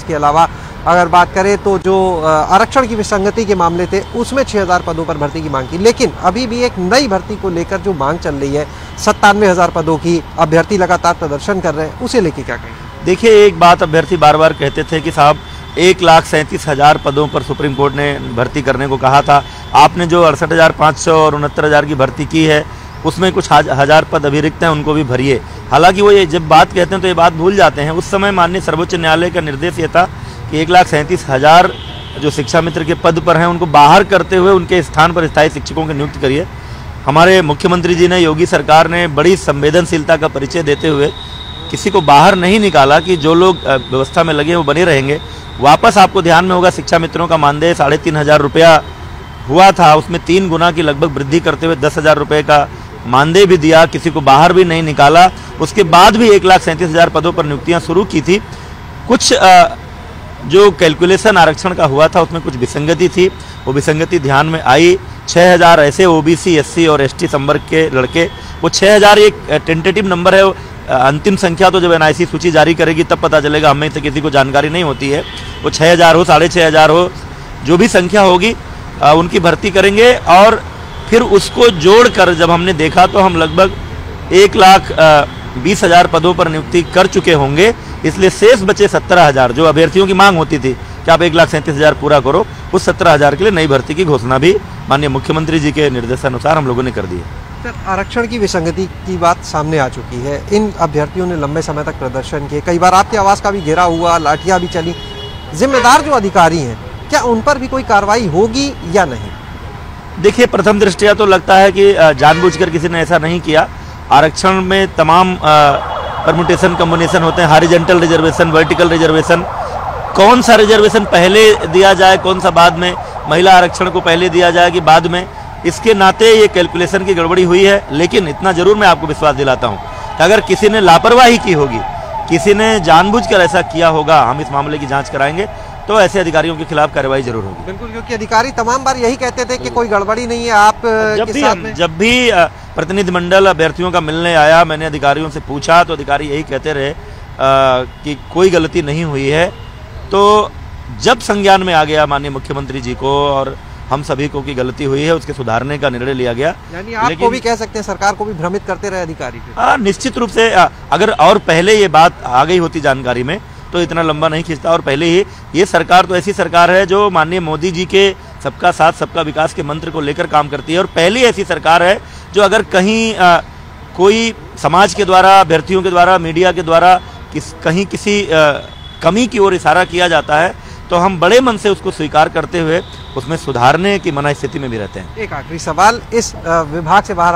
इसके अलावा अगर बात करें तो जो आरक्षण की विसंगति के मामले थे उसमें 6000 पदों पर भर्ती की मांग की, लेकिन अभी भी एक नई भर्ती को लेकर जो मांग चल रही है 97,000 पदों की, अभ्यर्थी लगातार प्रदर्शन कर रहे हैं, उसे लेके क्या कहेंगे? देखिए, एक बात अभ्यर्थी बार बार कहते थे कि साहब 1,37,000 पदों पर सुप्रीम कोर्ट ने भर्ती करने को कहा था। आपने जो 68,500 और 69,000 की भर्ती की है उसमें कुछ हजार पद अभी रिक्त हैं, उनको भी भरिए। हालांकि वो ये जब बात कहते हैं तो ये बात भूल जाते हैं। उस समय माननीय सर्वोच्च न्यायालय का निर्देश ये था कि 1,37,000 जो शिक्षा मित्र के पद पर हैं उनको बाहर करते हुए उनके स्थान पर स्थायी शिक्षकों की नियुक्ति करिए। हमारे मुख्यमंत्री जी ने, योगी सरकार ने बड़ी संवेदनशीलता का परिचय देते हुए किसी को बाहर नहीं निकाला कि जो लोग व्यवस्था में लगे वो बने रहेंगे। वापस आपको ध्यान में होगा, शिक्षा मित्रों का मानदेय 3,500 रुपया हुआ था, उसमें 3 गुना की लगभग वृद्धि करते हुए 10,000 रुपये का मानदेय भी दिया, किसी को बाहर भी नहीं निकाला। उसके बाद भी 1,37,000 पदों पर नियुक्तियां शुरू की थी। कुछ जो कैलकुलेशन आरक्षण का हुआ था उसमें कुछ विसंगति थी, वो विसंगति ध्यान में आई। 6,000 ऐसे ओबीसी, एससी और एसटी संवर्ग के लड़के, वो 6,000 एक टेंटेटिव नंबर है, अंतिम संख्या तो जब एनआईसी सूची जारी करेगी तब पता चलेगा, हमें तो किसी को जानकारी नहीं होती है। वो 6,000 हो, 6,500 हो, जो भी संख्या होगी उनकी भर्ती करेंगे। और फिर उसको जोड़कर जब हमने देखा तो हम लगभग 1,20,000 पदों पर नियुक्ति कर चुके होंगे। इसलिए शेष बचे 17,000 जो अभ्यर्थियों की मांग होती थी कि आप 1,37,000 पूरा करो, उस 17,000 के लिए नई भर्ती की घोषणा भी माननीय मुख्यमंत्री जी के निर्देशानुसार हम लोगों ने कर दी है। सर, आरक्षण की विसंगति की बात सामने आ चुकी है। इन अभ्यर्थियों ने लंबे समय तक प्रदर्शन किए, कई बार आपके आवास का भी घेराव हुआ, लाठियां भी चली। जिम्मेदार जो अधिकारी हैं, क्या उन पर भी कोई कार्रवाई होगी या नहीं? देखिए, प्रथम दृष्टया तो लगता है कि जानबूझकर किसी ने ऐसा नहीं किया। आरक्षण में तमाम परमुटेशन कम्बिनेशन होते हैं, हॉरिजॉन्टल रिजर्वेशन, वर्टिकल रिजर्वेशन। कौन सा रिजर्वेशन पहले दिया जाए, कौन सा बाद में, महिला आरक्षण को पहले दिया जाए कि बाद में, इसके नाते ये कैलकुलेशन की गड़बड़ी हुई है। लेकिन इतना जरूर मैं आपको विश्वास दिलाता हूँ कि अगर किसी ने लापरवाही की होगी, किसी ने जानबूझकर ऐसा किया होगा, हम इस मामले की जांच कराएंगे, तो ऐसे अधिकारियों के खिलाफ कार्रवाई जरूर होगी। बिल्कुल, क्योंकि अधिकारी तमाम बार यही कहते थे कि कोई गड़बड़ी नहीं है। आप जब भी प्रतिनिधिमंडल अभ्यर्थियों का मिलने आया, मैंने अधिकारियों से पूछा तो अधिकारी यही कहते रहे कि कोई गलती नहीं हुई है। तो जब संज्ञान में आ गया माननीय मुख्यमंत्री जी को और हम सभी को की गलती हुई है, उसके सुधारने का निर्णय लिया गया। यानी आपको भी कह सकते हैं सरकार को भी भ्रमित करते रहे अधिकारी? निश्चित रूप से अगर और पहले ये बात आ गई होती जानकारी में तो इतना लंबा नहीं खींचता। और पहले ही ये सरकार तो ऐसी सरकार है जो माननीय मोदी जी के सबका साथ सबका विकास के मंत्र को लेकर काम करती है। और पहली ऐसी सरकार है जो अगर कहीं कोई समाज के द्वारा, अभ्यर्थियों के द्वारा, मीडिया के द्वारा कहीं किसी कमी की ओर इशारा किया जाता है तो हम बड़े मन से उसको स्वीकार करते हुए उसमें सुधारने की मना स्थिति में भी रहते हैं। एक आखिरी सवाल, इस विभाग से बाहर